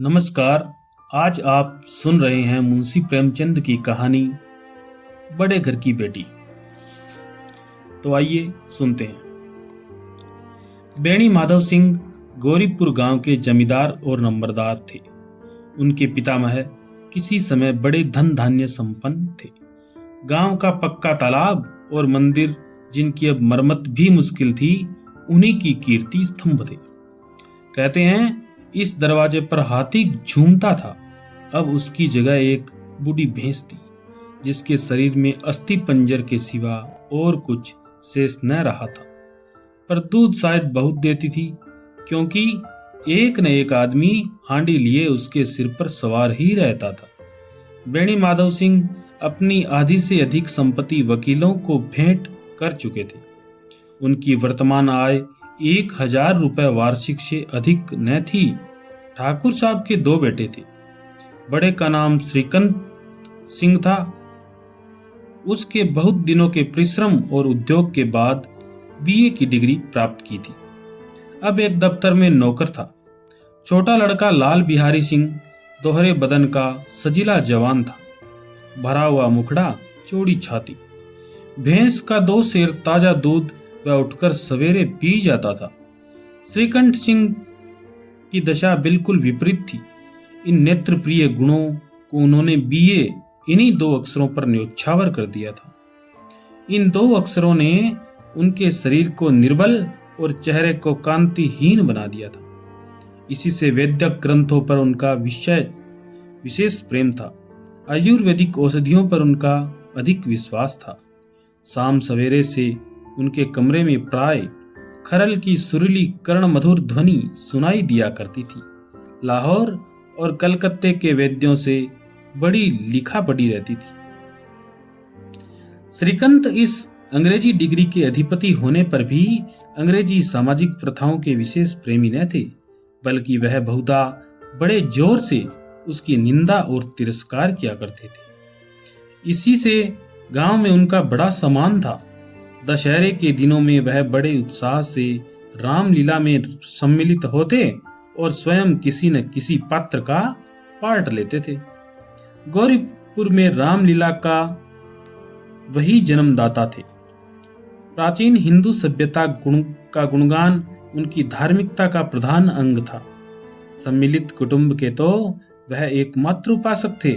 नमस्कार। आज आप सुन रहे हैं मुंशी प्रेमचंद की कहानी बड़े घर की बेटी। तो आइए सुनते हैं। बेणी माधव सिंह गौरीपुर गांव के जमींदार और नंबरदार थे। उनके पितामह किसी समय बड़े धन धान्य संपन्न थे। गांव का पक्का तालाब और मंदिर, जिनकी अब मरम्मत भी मुश्किल थी, उन्हीं की कीर्ति स्तंभ थे। कहते हैं इस दरवाजे पर हाथी झूमता था। अब उसकी जगह एक बूढ़ी भैंस थी, जिसके शरीर में अस्थि पंजर के सिवा और कुछ शेष न रहा था। पर दूध शायद बहुत देती थी, क्योंकि एक न एक आदमी हांडी लिए उसके सिर पर सवार ही रहता था। बेणी माधव सिंह अपनी आधी से अधिक संपत्ति वकीलों को भेंट कर चुके थे। उनकी वर्तमान आय 1000 रुपए वार्षिक से अधिक न थी। ठाकुर साहब के 2 बेटे थे। बड़े का नाम श्रीकांत सिंह था। उसके बहुत दिनों के परिश्रम और उद्योग के बाद बीए की डिग्री प्राप्त की थी। अब एक दफ्तर में नौकर था। छोटा लड़का लाल बिहारी सिंह दोहरे बदन का सजीला जवान था। भरा हुआ मुखड़ा, चौड़ी छाती। भैंस का 2 सेर ताजा दूध वह उठकर सवेरे पी जाता था। श्रीकंठ सिंह की दशा बिल्कुल विपरीत थी। इन नेत्र प्रिय गुणों को उन्होंने बीए इन्हीं 2 अक्षरों पर न्योछावर कर दिया था। इन 2 अक्षरों ने उनके शरीर को निर्बल और चेहरे को कांतिहीन बना दिया था। इसी से वैद्यक ग्रंथों पर उनका विशेष प्रेम था। आयुर्वेदिक औषधियों पर उनका अधिक विश्वास था। शाम सवेरे से उनके कमरे में प्राय खरल की सुरीली कर्ण मधुर ध्वनि सुनाई दिया करती थी। लाहौर और कलकत्ते के वैद्यों से बड़ी लिखा पड़ी रहती थी। श्रीकांत इस अंग्रेजी डिग्री के अधिपति होने पर भी अंग्रेजी सामाजिक प्रथाओं के विशेष प्रेमी न थे, बल्कि वह बहुधा बड़े जोर से उसकी निंदा और तिरस्कार किया करते थे। इसी से गांव में उनका बड़ा सम्मान था। दशहरे के दिनों में वह बड़े उत्साह से रामलीला में सम्मिलित होते और स्वयं किसी न किसी पात्र का पार्ट लेते थे। गौरीपुर में रामलीला का वही जन्मदाता थे। प्राचीन हिंदू सभ्यता का गुणगान उनकी धार्मिकता का प्रधान अंग था। सम्मिलित कुटुंब के तो वह एकमात्र उपासक थे।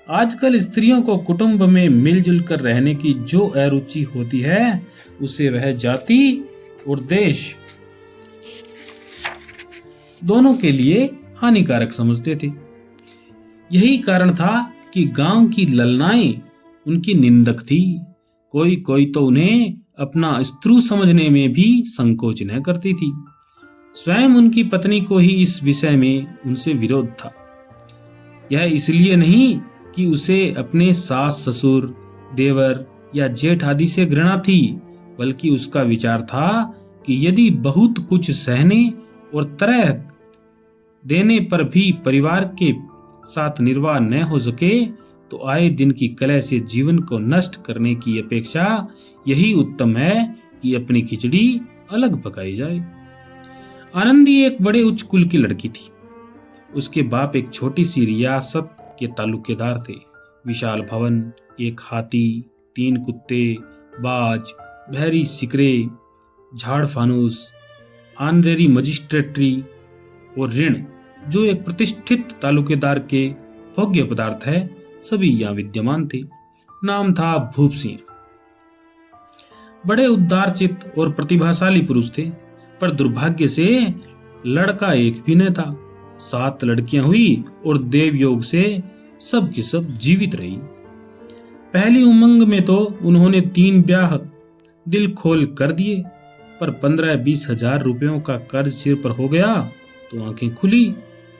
आजकल स्त्रियों को कुटुंब में मिलजुल कर रहने की जो अरुचि होती है, उसे वह जाति और देश दोनों के लिए हानिकारक समझते थे। यही कारण था कि गांव की ललनाएं उनकी निंदक थी। कोई कोई तो उन्हें अपना स्त्रु समझने में भी संकोच न करती थी। स्वयं उनकी पत्नी को ही इस विषय में उनसे विरोध था। यह इसलिए नहीं कि उसे अपने सास ससुर, देवर या जेठ आदि से घृणा थी, बल्कि उसका विचार था कि यदि बहुत कुछ सहने और तरह देने पर भी परिवार के साथ निर्वाह न हो सके, तो आए दिन की कलह से जीवन को नष्ट करने की अपेक्षा यही उत्तम है कि अपनी खिचड़ी अलग पकाई जाए। आनंदी एक बड़े उच्च कुल की लड़की थी। उसके बाप एक छोटी सी रियासत के तालुकेदार थे। विशाल भवन, एक हाथी, 3 कुत्ते, बाज, बहरी सिकरे, झाड़ फानूस, ऑनरेरी मजिस्ट्रेटरी और ऋण, जो एक प्रतिष्ठित तालुकेदार के भोग्य पदार्थ है, सभी यहाँ विद्यमान थे। नाम था भूप सिंह। बड़े उदारचित्त और प्रतिभाशाली पुरुष थे, पर दुर्भाग्य से लड़का एक भी न था। 7 लड़कियां हुई और देवयोग से सब की सब जीवित रही। पहली उमंग में तो उन्होंने 3 ब्याह दिल खोल कर दिए, पर 15-20 हजार रुपयों का कर्ज सिर पर हो गया तो आंखें खुली,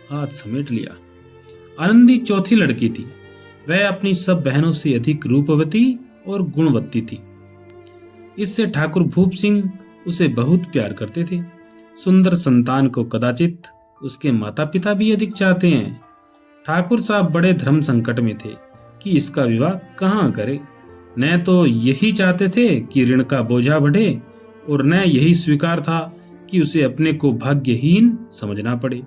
हाथ समेट लिया। आनंदी चौथी लड़की थी। वह अपनी सब बहनों से अधिक रूपवती और गुणवती थी। इससे ठाकुर भूप सिंह उसे बहुत प्यार करते थे। सुंदर संतान को कदाचित उसके माता पिता भी अधिक चाहते हैं। ठाकुर साहब बड़े धर्म संकट में थे कि इसका विवाह कहाँ करे। न तो यही चाहते थे कि ऋण का बोझा बढ़े, और न यही स्वीकार था कि उसे अपने को भाग्यहीन समझना पड़े।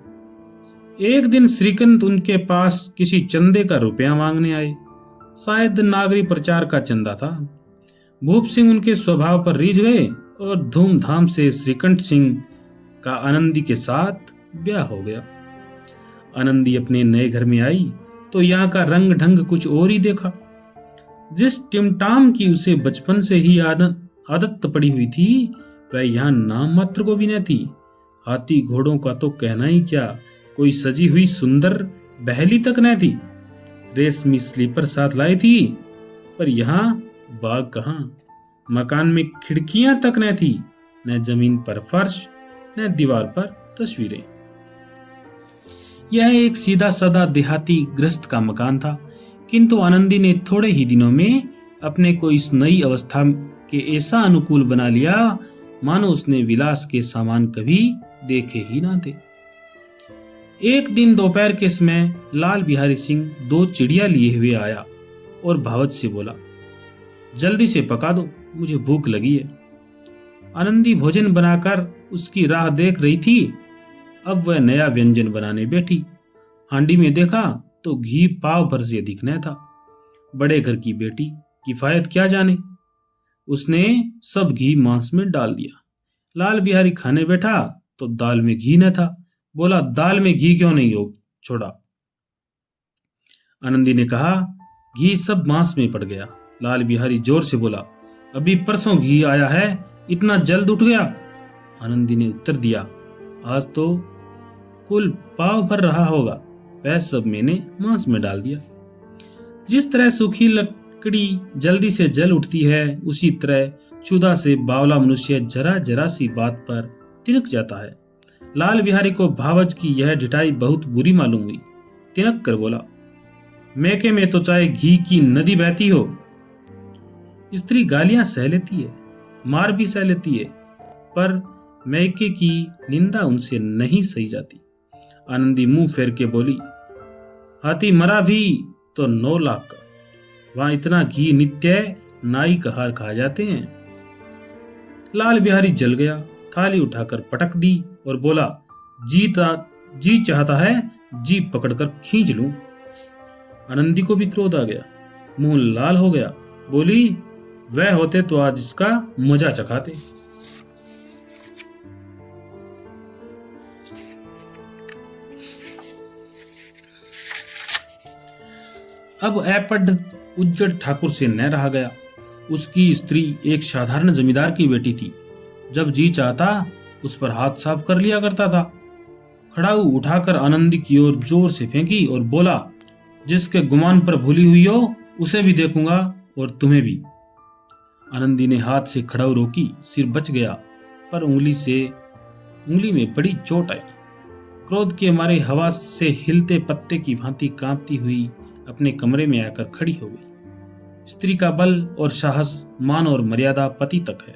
एक दिन श्रीकांत उनके पास किसी चंदे का रुपया मांगने आए। शायद नागरी प्रचार का चंदा था। भूप सिंह उनके स्वभाव पर रीझ गए और धूमधाम से श्रीकंठ सिंह का आनंदी के साथ ब्याह हो गया। आनंदी अपने नए घर में आई तो यहाँ का रंग ढंग कुछ और ही देखा। जिस टिमटाम की उसे बचपन से ही आदत पड़ी हुई थी, वह यहाँ नाम मात्र को भी न थी। हाथी घोड़ों का तो कहना ही क्या, कोई सजी हुई सुंदर बहली तक न थी। रेशमी स्लीपर साथ लाई थी, पर यहाँ बाग कहाँ। मकान में खिड़कियां तक न थी, न जमीन पर फर्श, न दीवार पर तस्वीरें। यह एक सीधा साधा देहाती गृहस्थ का मकान था, किंतु आनंदी ने थोड़े ही दिनों में अपने को इस नई अवस्था के ऐसा अनुकूल बना लिया मानो उसने विलास के सामान कभी देखे ही ना थे। एक दिन दोपहर के समय लाल बिहारी सिंह 2 चिड़िया लिए हुए आया और भावत से बोला, जल्दी से पका दो, मुझे भूख लगी है। आनंदी भोजन बनाकर उसकी राह देख रही थी। अब वह नया व्यंजन बनाने बैठी। हांडी में देखा तो घी पाव भर से अधिक न था। बड़े घर की बेटी किफायत क्या जाने, उसने सब घी मांस में डाल दिया। लाल बिहारी खाने बैठा तो दाल में घी न था। बोला, दाल में घी क्यों नहीं हो छोड़ा? आनंदी ने कहा, घी सब मांस में पड़ गया। लाल बिहारी जोर से बोला, अभी परसों घी आया है, इतना जल्द उठ गया? आनंदी ने उत्तर दिया, आज तो कुल पाव भर रहा होगा, वह सब मैंने मांस में डाल दिया। जिस तरह सूखी लकड़ी जल्दी से जल उठती है, उसी तरह क्षुधा से बावला मनुष्य जरा जरा सी बात पर तिनक जाता है। लाल बिहारी को भावज की यह ढिठाई बहुत बुरी मालूम हुई। तिनक कर बोला, मैके में तो चाहे घी की नदी बहती हो। स्त्री गालियां सह लेती है, मार भी सह लेती है, पर मैके की निंदा उनसे नहीं सही जाती। आनंदी मुंह फेर के बोली, हाथी मरा भी तो 9 लाख का, वहां इतना घी नित्य नाई कहार खा जाते हैं। लाल बिहारी जल गया, थाली उठाकर पटक दी और बोला, जी चाहता है जीप पकड़कर खींच लूं। आनंदी को भी क्रोध आ गया, मुंह लाल हो गया। बोली, वह होते तो आज इसका मजा चखाते। अब ऐपड उज्जड़ ठाकुर से न रहा गया। उसकी स्त्री एक साधारण जमींदार की बेटी थी। जब जी चाहता उस पर हाथ साफ कर लिया करता था। खड़ाऊ उठाकर आनंदी की ओर जोर से फेंकी और बोला, जिसके गुमान पर भूली हुई हो उसे भी देखूंगा और तुम्हें भी। आनंदी ने हाथ से खड़ाऊ रोकी, सिर बच गया, पर उंगली में बड़ी चोट आई। क्रोध के मारे हवा से हिलते पत्ते की भांति कांपती हुई अपने कमरे में आकर खड़ी हो गई। स्त्री का बल और साहस, मान और मर्यादा पति तक है।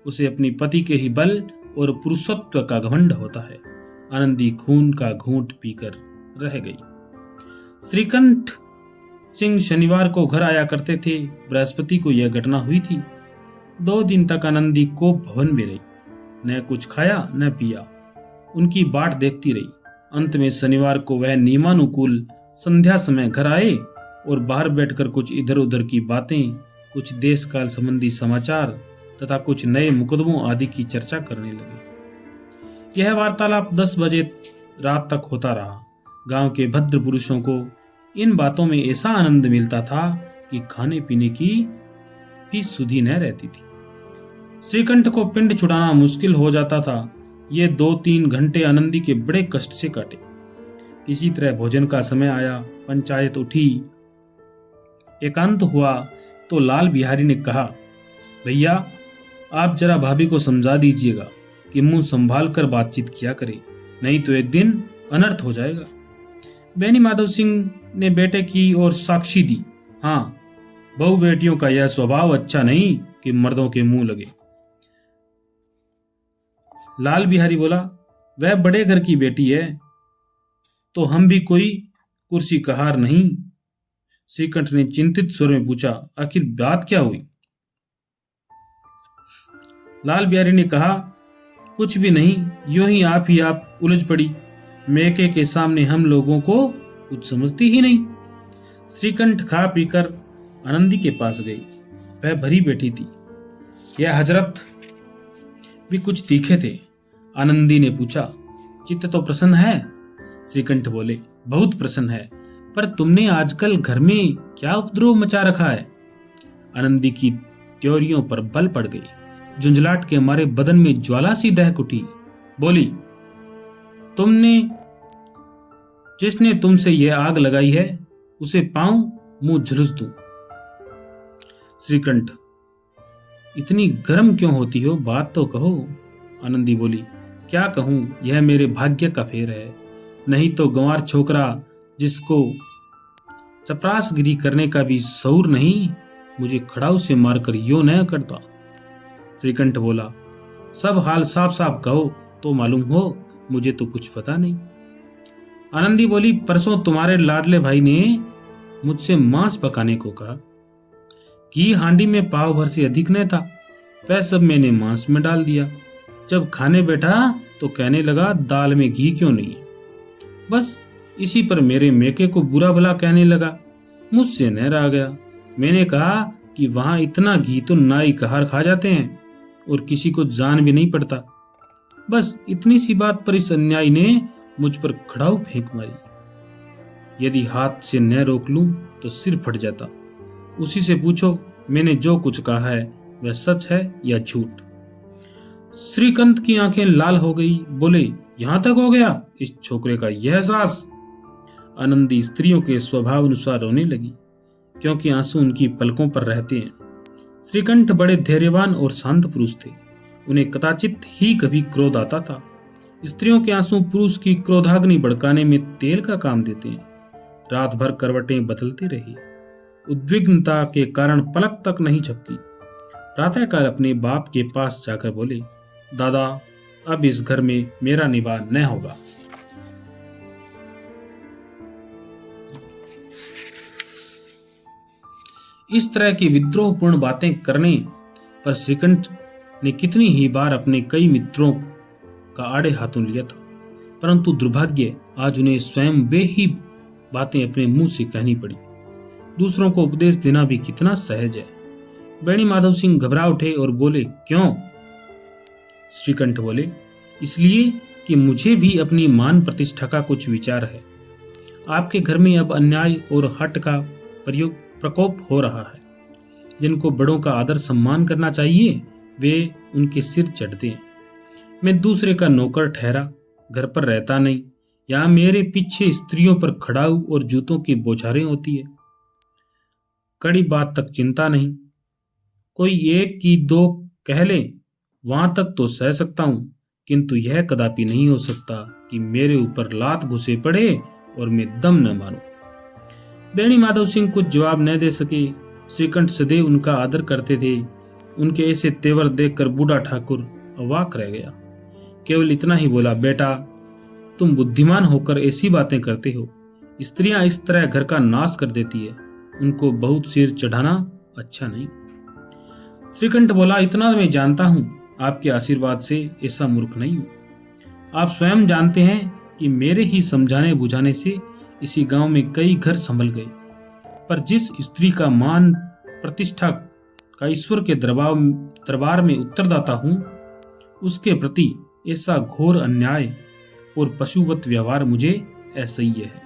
उसे अपनी पति के ही बल और पुरुषत्व का घमंड होता है। आनंदी खून का घूंट पीकर रह गई। श्रीकंठ सिंह शनिवार को घर आया करते थे। बृहस्पति को यह घटना हुई थी। 2 दिन तक आनंदी को भवन में रही, न कुछ खाया न पिया, उनकी बाट देखती रही। अंत में शनिवार को वह नियमानुकूल संध्या समय घर आए और बाहर बैठकर कुछ इधर उधर की बातें, कुछ देश काल संबंधी समाचार तथा कुछ नए मुकदमों आदि की चर्चा करने लगे। यह वार्तालाप 10 बजे रात तक होता रहा। गांव के भद्र पुरुषों को इन बातों में ऐसा आनंद मिलता था कि खाने पीने की भी सुधि न रहती थी। श्रीकंठ को पिंड छुड़ाना मुश्किल हो जाता था। ये 2-3 घंटे आनंदी के बड़े कष्ट से काटे। इसी तरह भोजन का समय आया, पंचायत उठी, एकांत हुआ तो लाल बिहारी ने कहा, भैया आप जरा भाभी को समझा दीजिएगा कि मुंह संभाल कर बातचीत किया करे, नहीं तो एक दिन अनर्थ हो जाएगा। बेनी माधव सिंह ने बेटे की ओर साक्षी दी, हाँ, बहू बेटियों का यह स्वभाव अच्छा नहीं कि मर्दों के मुंह लगे। लाल बिहारी बोला, वह बड़े घर की बेटी है तो हम भी कोई कुर्सी कहार नहीं। श्रीकंठ ने चिंतित स्वर में पूछा, आखिर बात क्या हुई? लाल बिहारी ने कहा, कुछ भी नहीं, यूं ही आप उलझ पड़ी। मेके के सामने हम लोगों को कुछ समझती ही नहीं। श्रीकंठ खा पीकर आनंदी के पास गई। वह भरी बैठी थी। यह हजरत भी कुछ तीखे थे। आनंदी ने पूछा, चित्त तो प्रसन्न है? श्रीकंठ बोले, बहुत प्रसन्न है, पर तुमने आजकल घर में क्या उपद्रव मचा रखा है? आनंदी की त्योरियों पर बल पड़ गई। झुंझलाहट के मारे बदन में ज्वाला सी दहक उठी। बोली, जिसने तुमसे यह आग लगाई है उसे पाऊं मुंह झुलस दूं। श्रीकंठ, इतनी गर्म क्यों होती हो? बात तो कहो। आनंदी बोली, क्या कहूं, यह मेरे भाग्य का फेर है। नहीं तो गंवार छोकरा जिसको चपरासगिरी करने का भी शऊर नहीं, मुझे खड़ाऊ से मारकर यो न करता। श्रीकंठ बोला, सब हाल साफ साफ कहो तो मालूम हो, मुझे तो कुछ पता नहीं। आनंदी बोली, परसों तुम्हारे लाडले भाई ने मुझसे मांस पकाने को कहा। घी हांडी में पाव भर से अधिक न था। वह सब मैंने मांस में डाल दिया। जब खाने बैठा तो कहने लगा, दाल में घी क्यों नहीं? बस इसी पर मेरे मेके को बुरा भला कहने लगा। मुझसे न रहा गया। मैंने कहा कि वहां इतना घी तो नाई कहार खा जाते हैं और किसी को जान भी नहीं पड़ता। बस इतनी सी बात पर इस अन्यायी ने मुझ पर खड़ाऊ फेंक मारी। यदि हाथ से न रोक लूं तो सिर फट जाता। उसी से पूछो, मैंने जो कुछ कहा है वह सच है या झूठ? श्रीकांत की आंखें लाल हो गई। बोले, यहां तक हो गया इस छोकरे का यह एहसास? आनंदी स्त्रियों के स्वभाव अनुसार रोने लगी, क्योंकि आंसू उनकी पलकों पर रहते हैं। श्रीकंठ बड़े धैर्यवान और शांत पुरुष थे। उन्हें कदाचित ही कभी क्रोध आता था। स्त्रियों के आंसू पुरुष की क्रोधाग्नि भड़काने में तेल का काम देते हैं। रात भर करवटें बदलती रही। उद्विग्नता के कारण पलक तक नहीं झपकी। प्रातःकाल अपने बाप के पास जाकर बोले, दादा, अब इस घर में मेरा निवास न होगा। इस तरह की विद्रोहपूर्ण बातें करने पर श्रीकंठ ने कितनी ही बार अपने कई मित्रों का आड़े हाथों लिया था, परंतु दुर्भाग्य आज उन्हें स्वयं वे ही बातें अपने मुंह से कहनी पड़ी। दूसरों को उपदेश देना भी कितना सहज है। बेणी माधव सिंह घबरा उठे और बोले, क्यों? श्रीकंठ बोले, इसलिए कि मुझे भी अपनी मान प्रतिष्ठा का कुछ विचार है। आपके घर में अब अन्याय और हट का प्रकोप हो रहा है। जिनको बड़ों का आदर सम्मान करना चाहिए वे उनके सिर चढ़ते हैं। मैं दूसरे का नौकर ठहरा, घर पर रहता नहीं। यहाँ मेरे पीछे स्त्रियों पर खड़ाऊ और जूतों की बौछारें होती है। कड़ी बात तक चिंता नहीं, कोई एक की दो कह ले, वहां तक तो सह सकता हूं, किंतु यह कदापि नहीं हो सकता कि मेरे ऊपर लात घुसे पड़े और मैं दम न मारूं। बेणी माधव सिंह कुछ जवाब न दे सके। श्रीकंठ सदैव उनका आदर करते थे। उनके ऐसे तेवर देखकर बूढ़ा ठाकुर अवाक रह गया। केवल इतना ही बोला, बेटा, तुम बुद्धिमान होकर ऐसी बातें करते हो। स्त्रियां इस तरह घर का नाश कर देती है। उनको बहुत सिर चढ़ाना अच्छा नहीं। श्रीकंठ बोला, इतना मैं जानता हूं, आपके आशीर्वाद से ऐसा मूर्ख नहीं हूं। आप स्वयं जानते हैं कि मेरे ही समझाने बुझाने से इसी गांव में कई घर संभल गए। पर जिस स्त्री का मान प्रतिष्ठा का ईश्वर के दरबार में उत्तरदाता हूं, उसके प्रति ऐसा घोर अन्याय और पशुवत व्यवहार मुझे असह्य है।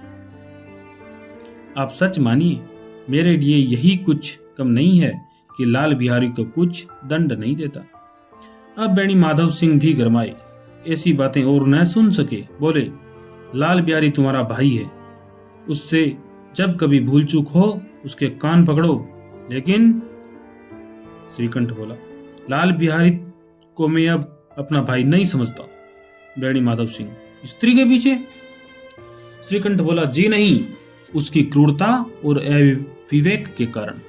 आप सच मानिए, मेरे लिए यही कुछ कम नहीं है कि लाल बिहारी को कुछ दंड नहीं देता। अब बेणी माधव सिंह भी गरमाए, ऐसी बातें और न सुन सके। बोले, लाल बिहारी तुम्हारा भाई है, उससे जब कभी भूल चूक हो उसके कान पकड़ो। लेकिन श्रीकंठ बोला, लाल बिहारी को मैं अब अपना भाई नहीं समझता। बेणी माधव सिंह, स्त्री के पीछे? श्रीकंठ बोला, जी नहीं, उसकी क्रूरता और अविवेक के कारण।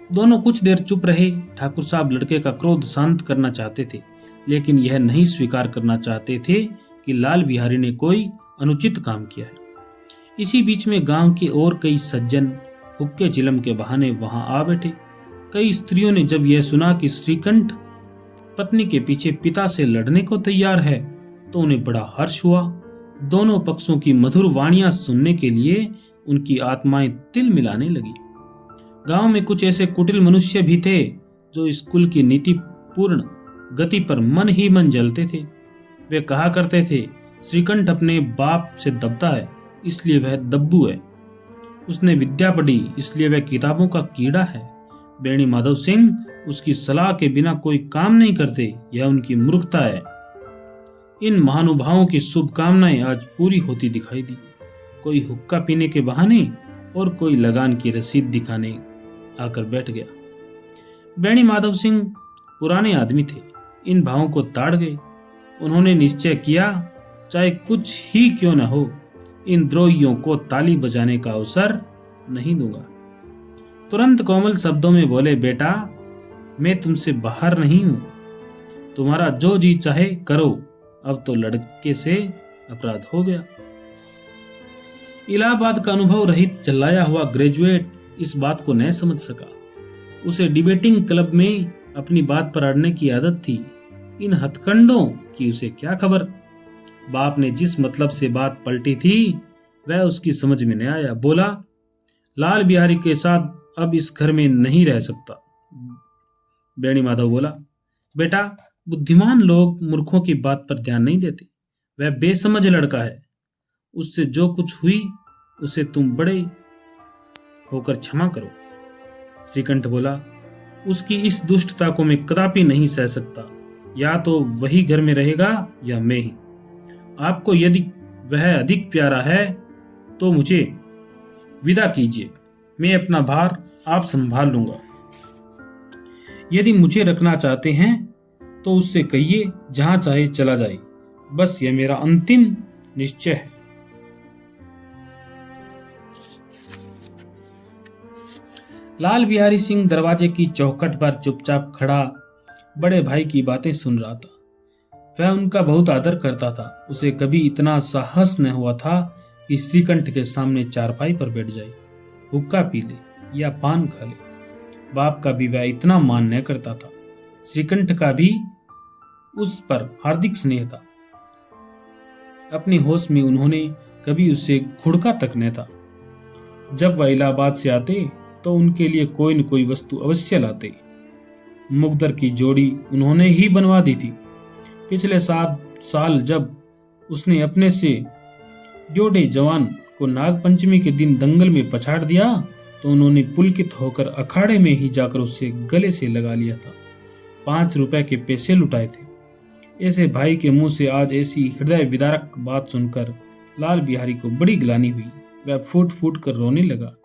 दोनों कुछ देर चुप रहे। ठाकुर साहब लड़के का क्रोध शांत करना चाहते थे, लेकिन यह नहीं स्वीकार करना चाहते थे कि लाल बिहारी ने कोई अनुचित काम किया है। इसी बीच में गांव के और कई सज्जन हुक्के चिलम के बहाने वहां आ बैठे। कई स्त्रियों ने जब यह सुना कि श्रीकंठ पत्नी के पीछे पिता से लड़ने को तैयार है तो उन्हें बड़ा हर्ष हुआ। दोनों पक्षों की मधुर वाणियां सुनने के लिए उनकी आत्माएं तिल मिलाने लगी। गांव में कुछ ऐसे कुटिल मनुष्य भी थे जो स्कूल की नीतिपूर्ण गति पर मन ही मन जलते थे। वे कहा करते थे, श्रीकंठ अपने बाप से दबता है इसलिए वह दब्बू है, उसने विद्या पढ़ी इसलिए वह किताबों का कीड़ा है। बेणी माधव सिंह उसकी सलाह के बिना कोई काम नहीं करते, यह उनकी मूर्खता है। इन महानुभावों की शुभकामनाएं आज पूरी होती दिखाई दी। कोई हुक्का पीने के बहाने और कोई लगान की रसीद दिखाने आकर बैठ गया। बेणी माधव सिंह पुराने आदमी थे, इन भावों को ताड़ गए। उन्होंने निश्चय किया, चाहे कुछ ही क्यों न हो, इन द्रोहियों को ताली बजाने का अवसर नहीं दूंगा। तुरंत कोमल शब्दों में बोले, बेटा मैं तुमसे बाहर नहीं हूं, तुम्हारा जो जी चाहे करो, अब तो लड़के से अपराध हो गया। इलाहाबाद का अनुभव रहित चलाया हुआ ग्रेजुएट इस बात को न समझ सका। उसे डिबेटिंग क्लब में अपनी बात पर अड़ने की आदत थी, इन हथकंडों की उसे क्या खबर। बाप ने जिस मतलब से बात पलटी थी वह उसकी समझ में न आया। बोला, लाल बिहारी के साथ अब इस घर में नहीं रह सकता। बेणी माधव बोला, बेटा बुद्धिमान लोग मूर्खों की बात पर ध्यान नहीं देते, वह बेसमझ लड़का है, उससे जो कुछ हुई उसे तुम बड़े होकर क्षमा करो। श्रीकंठ बोला, उसकी इस दुष्टता को मैं कदापि नहीं सह सकता, या तो वही घर में रहेगा या मैं ही। आपको यदि वह अधिक प्यारा है तो मुझे विदा कीजिए, मैं अपना भार आप संभाल लूंगा। यदि मुझे रखना चाहते हैं तो उससे कहिए जहां चाहे चला जाए, बस यह मेरा अंतिम निश्चय है। लाल बिहारी सिंह दरवाजे की चौखट पर चुपचाप खड़ा बड़े भाई की बातें सुन रहा था। वह उनका बहुत आदर करता था। उसे कभी इतना साहस न हुआ था कि श्रीकंठ के सामने चारपाई पर बैठ जाए, हुक्का पी ले या पान खा ले। बाप का भी वह इतना मान न करता था। श्रीकंठ का भी उस पर हार्दिक स्नेह था। अपने होश में उन्होंने कभी उससे घुड़का तक न था। जब वह इलाहाबाद से आते तो उनके लिए कोई न कोई वस्तु अवश्य लाते। मुकद्दर की जोड़ी उन्होंने ही बनवा दी थी। पिछले 7 साल जब उसने अपने से ड्योढ़े जवान को नागपंचमी के दिन दंगल में पछाड़ दिया तो उन्होंने पुलकित होकर अखाड़े में ही जाकर उससे गले से लगा लिया था। 5 रुपए के पैसे लुटाए थे। ऐसे भाई के मुंह से आज ऐसी हृदय विदारक बात सुनकर लाल बिहारी को बड़ी ग्लानि हुई। वह फूट फूट कर रोने लगा।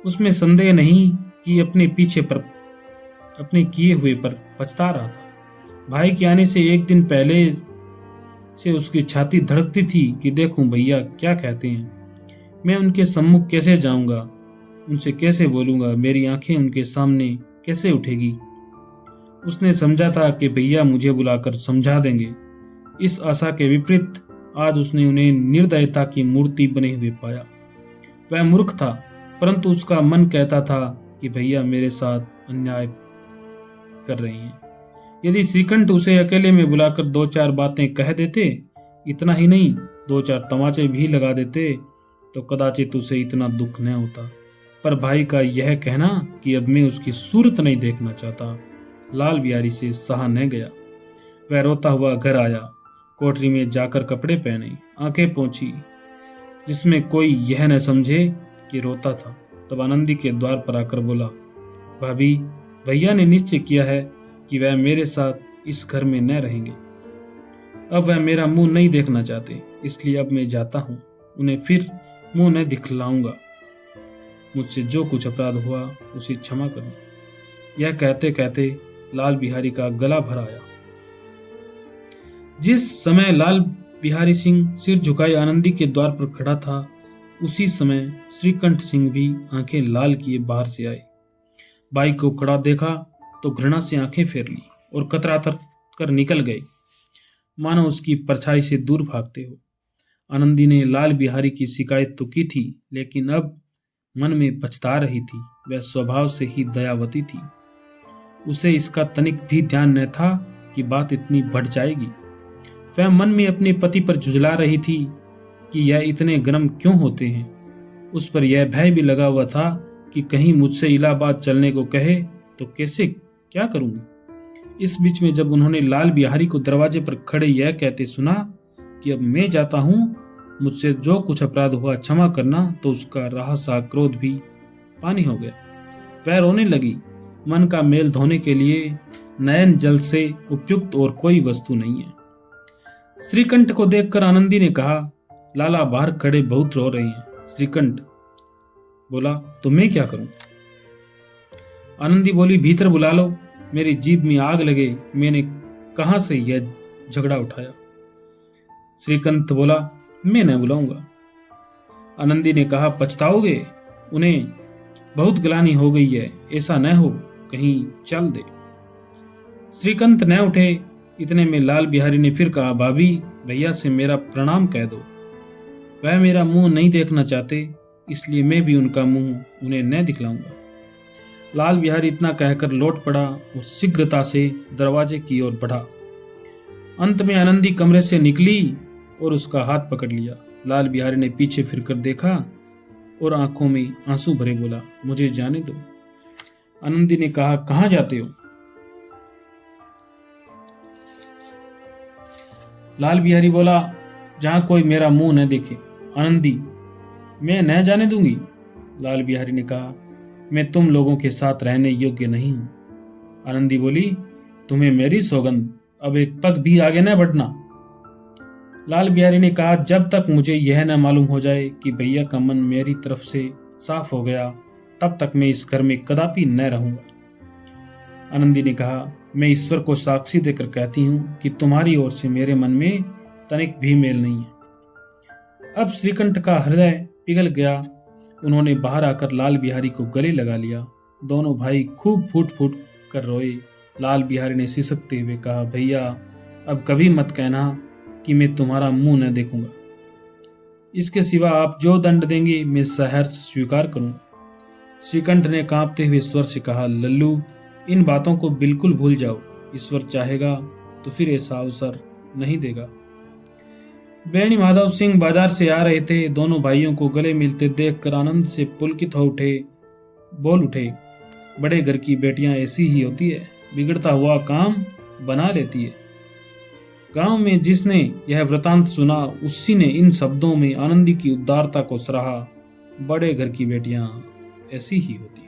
उसमें संदेह नहीं कि अपने किए हुए पर पछता रहा था। भाई के आने से एक दिन पहले से उसकी छाती धड़कती थी कि देखूं भैया क्या कहते हैं, मैं उनके सम्मुख कैसे जाऊंगा, उनसे कैसे बोलूंगा, मेरी आंखें उनके सामने कैसे उठेगी। उसने समझा था कि भैया मुझे बुलाकर समझा देंगे। इस आशा के विपरीत आज उसने उन्हें निर्दयता की मूर्ति बने हुए पाया। वह मूर्ख था, परंतु उसका मन कहता था कि भैया मेरे साथ अन्याय कर रहे हैं। यदि श्रीकंठ उसे अकेले में बुलाकर 2-4 बातें कह देते, इतना ही नहीं 2-4 तमाचे भी लगा देते, तो कदाचित उसे इतना दुख न होता। पर भाई का यह कहना कि अब मैं उसकी सूरत नहीं देखना चाहता, लाल बिहारी से सहा न गया। वह रोता हुआ घर आया, कोठरी में जाकर कपड़े पहने, आंखें पोंछी, जिसमें कोई यह न समझे कि रोता था। तब आनंदी के द्वार पर आकर बोला, भाभी, भैया ने निश्चय किया है कि वह मेरे साथ इस घर में न रहेंगे। अब वह मेरा मुंह नहीं देखना चाहते, इसलिए अब मैं जाता हूँ, उन्हें फिर मुंह न दिखलाऊंगा। मुझसे जो कुछ अपराध हुआ उसे क्षमा करना। यह कहते कहते लाल बिहारी का गला भर आया। जिस समय लाल बिहारी सिंह सिर झुकाए आनंदी के द्वार पर खड़ा था, उसी समय श्रीकंठ सिंह भी आंखें लाल किए बाहर से आए। भाई को खड़ा देखा तो घृणा से आंखें फेर ली और कतरातर कर निकल गए, मानो उसकी परछाई से दूर भागते हो। आनंदी ने लाल बिहारी की शिकायत तो की थी, लेकिन अब मन में पछता रही थी। वह स्वभाव से ही दयावती थी। उसे इसका तनिक भी ध्यान न था कि बात इतनी बढ़ जाएगी। वह मन में अपने पति पर झुंझला रही थी कि यह इतने गर्म क्यों होते हैं। उस पर यह भय भी लगा हुआ था कि कहीं मुझसे इलाहाबाद चलने को कहे तो कैसे क्या करूंगी। इस बीच में जब उन्होंने लाल बिहारी को दरवाजे पर खड़े यह कहते सुना कि अब मैं जाता हूं, मुझसे जो कुछ अपराध हुआ क्षमा करना, तो उसका रहा सा क्रोध भी पानी हो गया। वह रोने लगी। मन का मेल धोने के लिए नयन जल से उपयुक्त और कोई वस्तु नहीं है। श्रीकंठ को देखकर आनंदी ने कहा, लाला बाहर खड़े बहुत रो रहे हैं। श्रीकंठ बोला, तो मैं क्या करूं? आनंदी बोली, भीतर बुला लो, मेरी जीभ में आग लगे, मैंने कहां से यह झगड़ा उठाया। श्रीकंठ बोला, मैं न बुलाऊंगा। आनंदी ने कहा, पछताओगे, उन्हें बहुत ग्लानि हो गई है, ऐसा न हो कहीं चल दे। श्रीकंठ न उठे। इतने में लाल बिहारी ने फिर कहा, भाभी भैया से मेरा प्रणाम कह दो, वह मेरा मुंह नहीं देखना चाहते, इसलिए मैं भी उनका मुंह उन्हें न दिखलाऊंगा। लाल बिहारी इतना कहकर लौट पड़ा और शीघ्रता से दरवाजे की ओर बढ़ा। अंत में आनंदी कमरे से निकली और उसका हाथ पकड़ लिया। लाल बिहारी ने पीछे फिरकर देखा और आंखों में आंसू भरे बोला, मुझे जाने दो। आनंदी ने कहा, कहां जाते हो? लाल बिहारी बोला, जहां कोई मेरा मुंह न देखे। आनंदी, मैं न जाने दूंगी। लाल बिहारी ने कहा, मैं तुम लोगों के साथ रहने योग्य नहीं हूं। आनंदी बोली, तुम्हें मेरी सौगंध, अब एक पग भी आगे न बढ़ना। लाल बिहारी ने कहा, जब तक मुझे यह न मालूम हो जाए कि भैया का मन मेरी तरफ से साफ हो गया, तब तक मैं इस घर में कदापि न रहूंगा। आनंदी ने कहा, मैं ईश्वर को साक्षी देकर कहती हूं कि तुम्हारी ओर से मेरे मन में तनिक भी मेल नहीं है। अब श्रीकंठ का हृदय पिघल गया। उन्होंने बाहर आकर लाल बिहारी को गले लगा लिया। दोनों भाई खूब फूट फूट कर रोए। लाल बिहारी ने सिसकते हुए कहा, भैया अब कभी मत कहना कि मैं तुम्हारा मुंह न देखूंगा। इसके सिवा आप जो दंड देंगे मैं सहर्ष स्वीकार करूंगा। श्रीकंठ ने कांपते हुए स्वर से कहा, लल्लू इन बातों को बिल्कुल भूल जाओ, ईश्वर चाहेगा तो फिर ऐसा अवसर नहीं देगा। बेणी माधव सिंह बाजार से आ रहे थे। दोनों भाइयों को गले मिलते देखकर आनंद से पुलकित हो उठे, बोल उठे, बड़े घर की बेटियां ऐसी ही होती है, बिगड़ता हुआ काम बना लेती है। गांव में जिसने यह वृतांत सुना उसी ने इन शब्दों में आनंदी की उदारता को सराहा, बड़े घर की बेटियां ऐसी ही होती है।